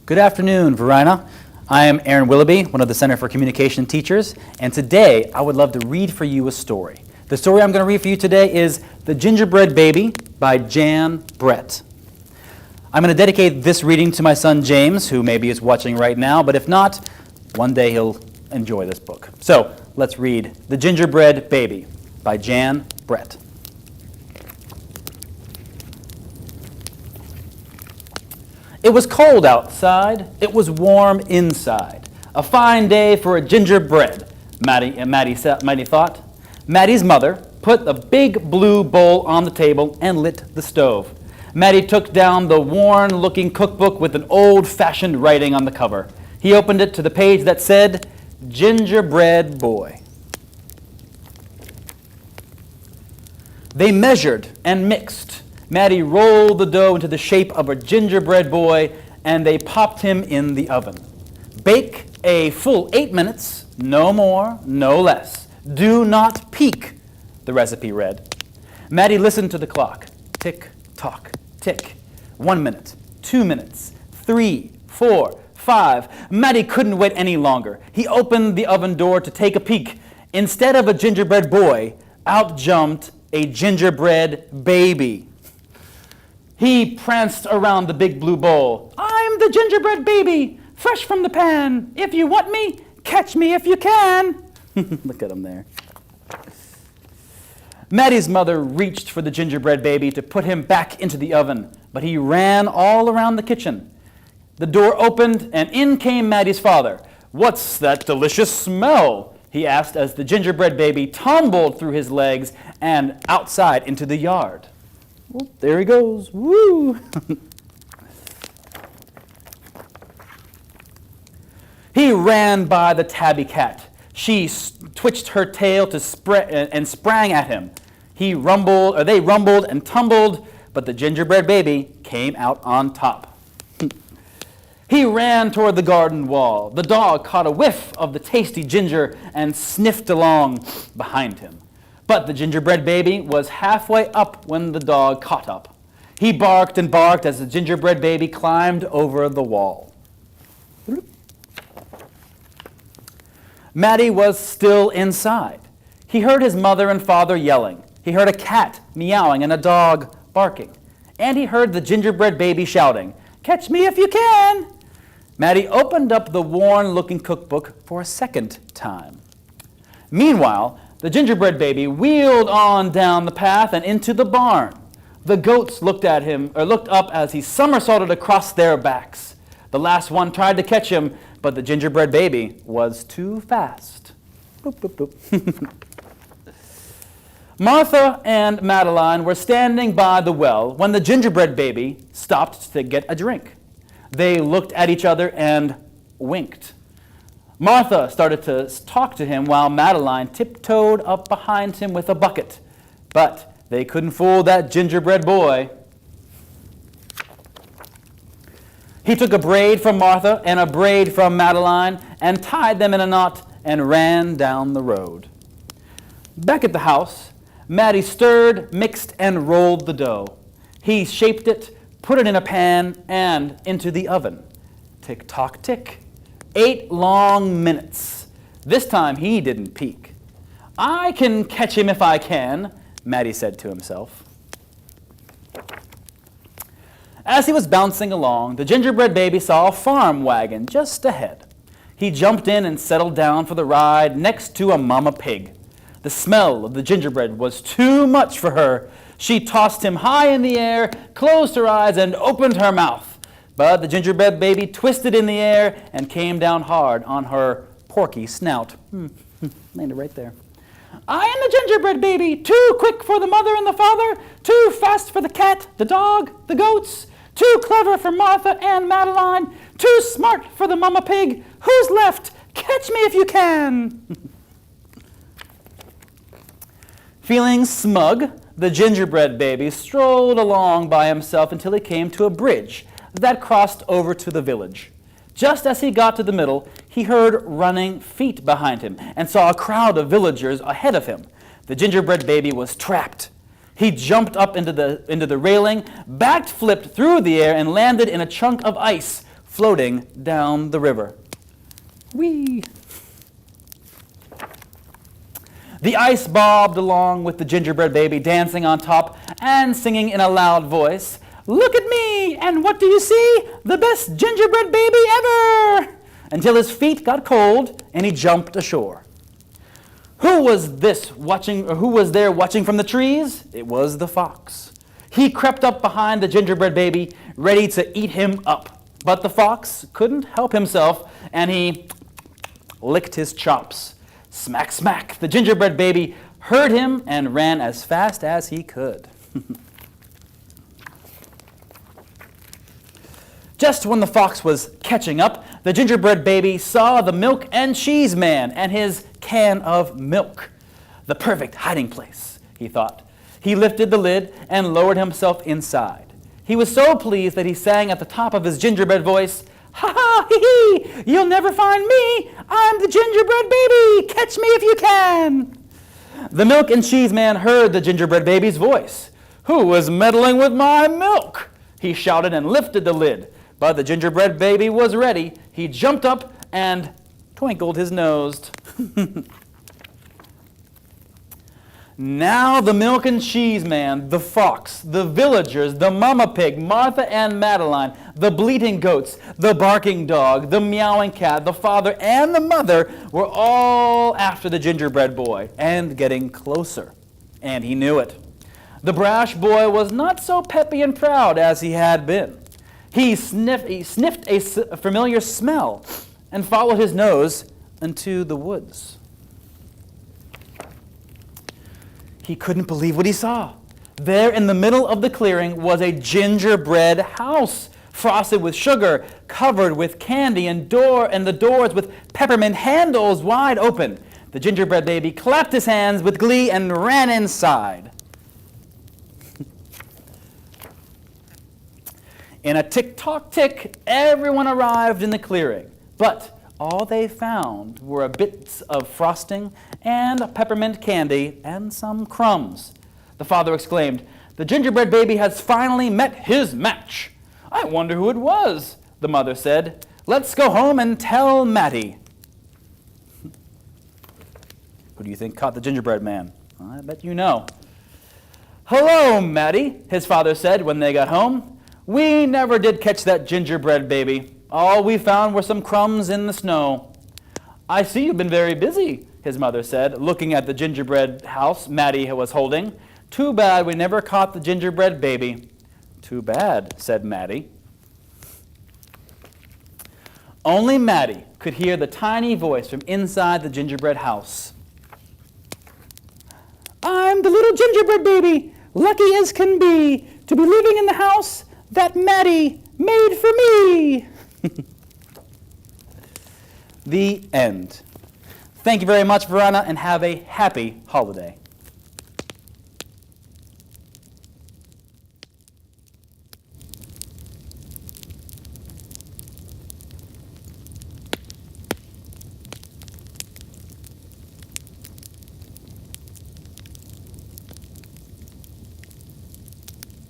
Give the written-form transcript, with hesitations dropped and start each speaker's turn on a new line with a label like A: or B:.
A: Good afternoon, Varina. I am Aaron Willoughby, one of the Center for Communication teachers, and today I would love to read for you a story. The story I'm going to read for you today is The Gingerbread Baby by Jan Brett. I'm going to dedicate this reading to my son James, who maybe is watching right now, but if not, one day he'll enjoy this book. So let's read The Gingerbread Baby by Jan Brett. It was cold outside. It was warm inside. A fine day for a gingerbread, Maddie thought. Maddie's mother put the big blue bowl on the table and lit the stove. Maddie took down the worn-looking cookbook with an old-fashioned writing on the cover. He opened it to the page that said, Gingerbread Boy. They measured and mixed. Maddie rolled the dough into the shape of a gingerbread boy, and they popped him in the oven. Bake a full 8 minutes, no more, no less. Do not peek, the recipe read. Maddie listened to the clock. Tick, tock, tick. 1 minute, 2 minutes, 3, 4, 5. Maddie couldn't wait any longer. He opened the oven door to take a peek. Instead of a gingerbread boy, out jumped a gingerbread baby. He pranced around the big blue bowl. I'm the gingerbread baby, fresh from the pan. If you want me, catch me if you can. Look at him there. Maddie's mother reached for the gingerbread baby to put him back into the oven, but he ran all around the kitchen. The door opened, and in came Maddie's father. What's that delicious smell? He asked as the gingerbread baby tumbled through his legs and outside into the yard. Well, there he goes. Woo! He ran by the tabby cat. She twitched her tail and sprang at him. They rumbled and tumbled, but the gingerbread baby came out on top. He ran toward the garden wall. The dog caught a whiff of the tasty ginger and sniffed along behind him. But the gingerbread baby was halfway up when the dog caught up. He barked and barked as the gingerbread baby climbed over the wall. Maddie was still inside. He heard his mother and father yelling. He heard a cat meowing and a dog barking. And he heard the gingerbread baby shouting, "Catch me if you can!" Maddie opened up the worn-looking cookbook for a second time. Meanwhile, the gingerbread baby wheeled on down the path and into the barn. The goats looked up as he somersaulted across their backs. The last one tried to catch him, but the gingerbread baby was too fast. Boop, boop, boop. Martha and Madeline were standing by the well when the gingerbread baby stopped to get a drink. They looked at each other and winked. Martha started to talk to him while Madeline tiptoed up behind him with a bucket. But they couldn't fool that gingerbread boy. He took a braid from Martha and a braid from Madeline and tied them in a knot and ran down the road. Back at the house, Maddie stirred, mixed, and rolled the dough. He shaped it, put it in a pan, and into the oven. Tick-tock, tick. 8 long minutes. This time he didn't peek. I can catch him if I can, Maddie said to himself. As he was bouncing along, the gingerbread baby saw a farm wagon just ahead. He jumped in and settled down for the ride next to a mama pig. The smell of the gingerbread was too much for her. She tossed him high in the air, closed her eyes, and opened her mouth. But the gingerbread baby twisted in the air and came down hard on her porky snout. Landed right there. I am the gingerbread baby, too quick for the mother and the father, too fast for the cat, the dog, the goats, too clever for Martha and Madeline, too smart for the mama pig. Who's left? Catch me if you can. Feeling smug, the gingerbread baby strolled along by himself until he came to a bridge that crossed over to the village. Just as he got to the middle, he heard running feet behind him and saw a crowd of villagers ahead of him. The gingerbread baby was trapped. He jumped up into the railing, backflipped through the air, and landed in a chunk of ice floating down the river. Whee! The ice bobbed along with the gingerbread baby dancing on top and singing in a loud voice, "Look at me, and what do you see? The best gingerbread baby ever!" Until his feet got cold and he jumped ashore. Who was there watching from the trees? It was the fox. He crept up behind the gingerbread baby, ready to eat him up. But the fox couldn't help himself, and he licked his chops. Smack, smack. The gingerbread baby heard him and ran as fast as he could. Just when the fox was catching up, the gingerbread baby saw the milk and cheese man and his can of milk. The perfect hiding place, he thought. He lifted the lid and lowered himself inside. He was so pleased that he sang at the top of his gingerbread voice, "Ha ha, hee hee, you'll never find me. I'm the gingerbread baby. Catch me if you can." The milk and cheese man heard the gingerbread baby's voice. "Who was meddling with my milk?" he shouted and lifted the lid. But the gingerbread baby was ready. He jumped up and twinkled his nose. Now the milk and cheese man, the fox, the villagers, the mama pig, Martha and Madeline, the bleating goats, the barking dog, the meowing cat, the father and the mother were all after the gingerbread boy and getting closer. And he knew it. The brash boy was not so peppy and proud as he had been. He sniffed a familiar smell and followed his nose into the woods. He couldn't believe what he saw. There in the middle of the clearing was a gingerbread house, frosted with sugar, covered with candy, and the doors with peppermint handles wide open. The gingerbread baby clapped his hands with glee and ran inside. In a tick-tock-tick, everyone arrived in the clearing, but all they found were bits of frosting and peppermint candy and some crumbs. The father exclaimed, "The gingerbread baby has finally met his match." "I wonder who it was," the mother said. "Let's go home and tell Matty." Who do you think caught the gingerbread man? I bet you know. "Hello, Matty," his father said when they got home. "We never did catch that gingerbread baby. All we found were some crumbs in the snow." "I see you've been very busy," his mother said, looking at the gingerbread house Matty was holding. "Too bad we never caught the gingerbread baby." "Too bad," said Matty. Only Matty could hear the tiny voice from inside the gingerbread house. "I'm the little gingerbread baby, lucky as can be, to be living in the house that Matty made for me." The end. Thank you very much, Varina, and have a happy holiday.